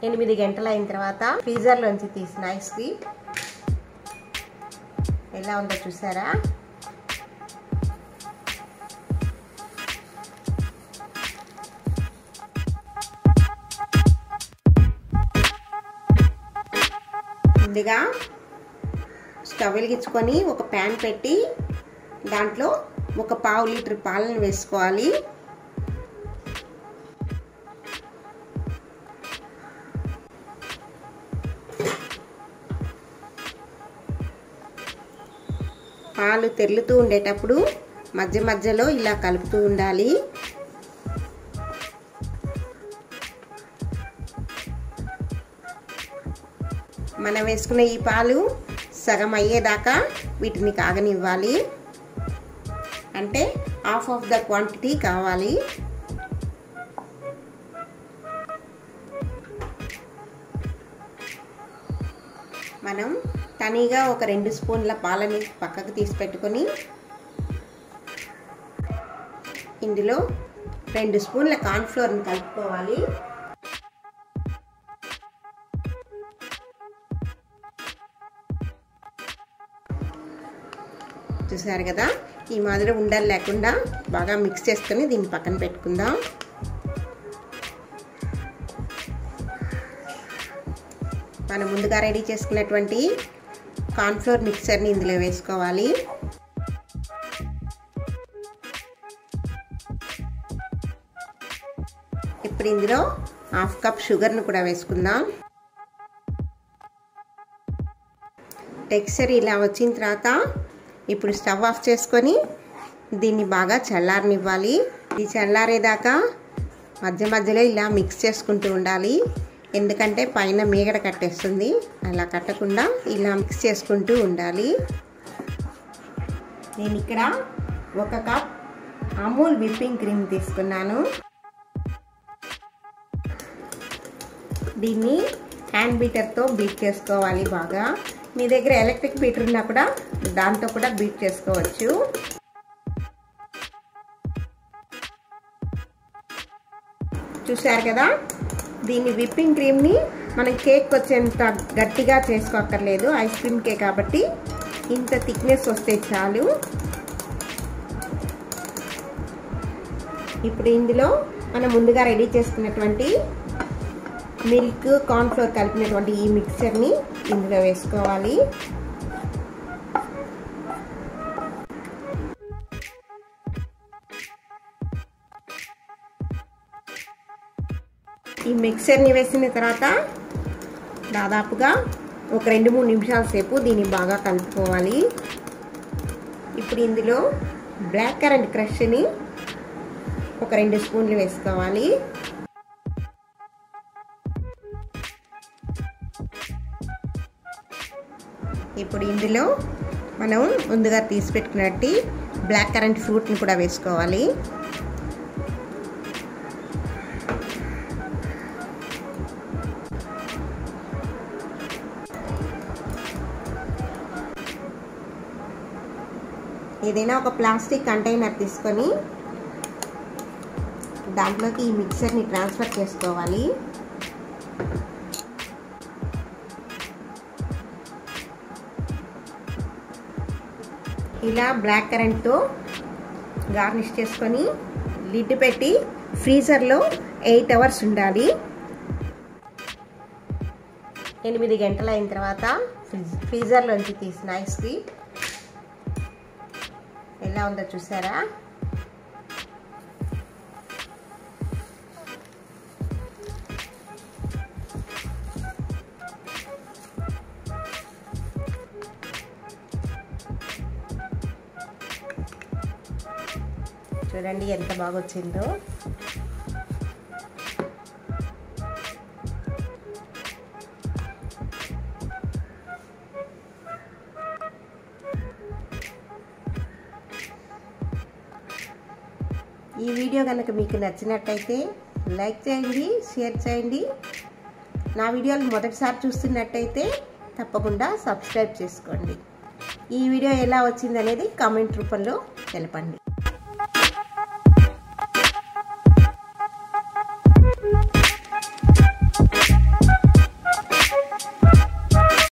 8 గంటలు అయిన తర్వాత ఫ్రీజర్ లోంచి తీసిన ఐస్ క్రీమ్ ఎలా ఉందో చూసారా? ముందుగా స్టవ్ వెలిగించుకొని ఒక ప్యాన్ పెట్టి దాంట్లో ఒక 1/2 లీటర్ పాలను వేసుకోవాలి. పాలు తెరులుతూ ఉండేటప్పుడు మధ్య మధ్యలో ఇలా కలుపుతూ ఉండాలి. మనం వేసుకున్న ఈ పాలు సగం అయ్యేదాకా వీటిని కాగనివ్వాలి. అంటే హాఫ్ ఆఫ్ ద క్వాంటిటీ కావాలి. మనం తనీగా ఒక 2 స్పూన్ల పాలని పక్కకు తీసి పెట్టుకొని ఇందులో 2 స్పూన్ల కార్న్ ఫ్లోర్ని కలుపుకోవాలి. చూసారు కదా, ఈ మాదిరి ఉండలు లేకుండా బాగా మిక్స్ చేసుకొని దీన్ని పక్కన పెట్టుకుందాం. మనం ముందుగా రెడీ చేసుకున్నటువంటి కార్న్ ఫ్లోర్ మిక్చర్ని ఇందులో వేసుకోవాలి. ఇప్పుడు ఇందులో 1/2 కప్ షుగర్ను కూడా వేసుకుందాం. టెక్స్చర్ ఇలా వచ్చిన తర్వాత ఇప్పుడు స్టవ్ ఆఫ్ చేసుకొని దీన్ని బాగా చల్లారనివ్వాలి. ఇది చల్లారేదాకా మధ్య మధ్యలో ఇలా మిక్స్ చేసుకుంటూ ఉండాలి. ఎందుకంటే పైన మీగడ కట్టేస్తుంది. అలా కట్టకుండా ఇలా మిక్స్ చేసుకుంటూ ఉండాలి. నేను ఇక్కడ 1 కప్ అమూల్ విప్పింగ్ క్రీమ్ తీసుకున్నాను. దీన్ని హ్యాండ్ బీటర్తో బీట్ చేసుకోవాలి బాగా. మీ దగ్గర ఎలక్ట్రిక్ బీటర్ ఉన్నా కూడా దాంతో కూడా బీట్ చేసుకోవచ్చు. చూసారు కదా, దీన్ని విప్పింగ్ క్రీమ్ని మనం కేక్ వచ్చేంత గట్టిగా చేసుకోక్కర్లేదు. ఐస్ క్రీమ్కే కాబట్టి ఇంత థిక్నెస్ వస్తే చాలు. ఇప్పుడు ఇందులో మనం ముందుగా రెడీ చేసుకున్నటువంటి మిల్క్ కార్న్ ఫ్లోర్ కలిపినటువంటి ఈ మిక్చర్ని ఇందులో వేసుకోవాలి. ఈ మిక్చర్ని వేసిన తర్వాత దాదాపుగా ఒక 2-3 నిమిషాల సేపు దీన్ని బాగా కలుపుకోవాలి. ఇప్పుడు ఇందులో బ్లాక్ కరెంట్ క్రష్ని ఒక 2 స్పూన్లు వేసుకోవాలి. ఇప్పుడు ఇందులో మనం ముందుగా తీసి పెట్టుకున్నట్టు బ్లాక్ కరెంట్ ఫ్రూట్ని కూడా వేసుకోవాలి. ఏదైనా ఒక ప్లాస్టిక్ కంటైనర్ తీసుకొని దాంట్లోకి ఈ మిక్సర్ని ట్రాన్స్ఫర్ చేసుకోవాలి. ఇలా బ్లాక్ కరెంట్తో గార్నిష్ చేసుకొని లిడ్ పెట్టి ఫ్రీజర్లో 8 అవర్స్ ఉండాలి. 8 గంటలు అయిన తర్వాత ఫ్రీజర్లోంచి తీసిన ఐస్ క్రీమ్ ఎలా ఉందో చూసారా? చూడండి ఎంత బాగా వచ్చిందో. ఈ వీడియో కనుక మీకు నచ్చినట్టయితే లైక్ చేయండి, షేర్ చేయండి. నా వీడియోలు మొదటిసారి చూస్తున్నట్టయితే తప్పకుండా సబ్స్క్రైబ్ చేసుకోండి. ఈ వీడియో ఎలా వచ్చిందనేది కామెంట్ రూపంలో తెలపండి.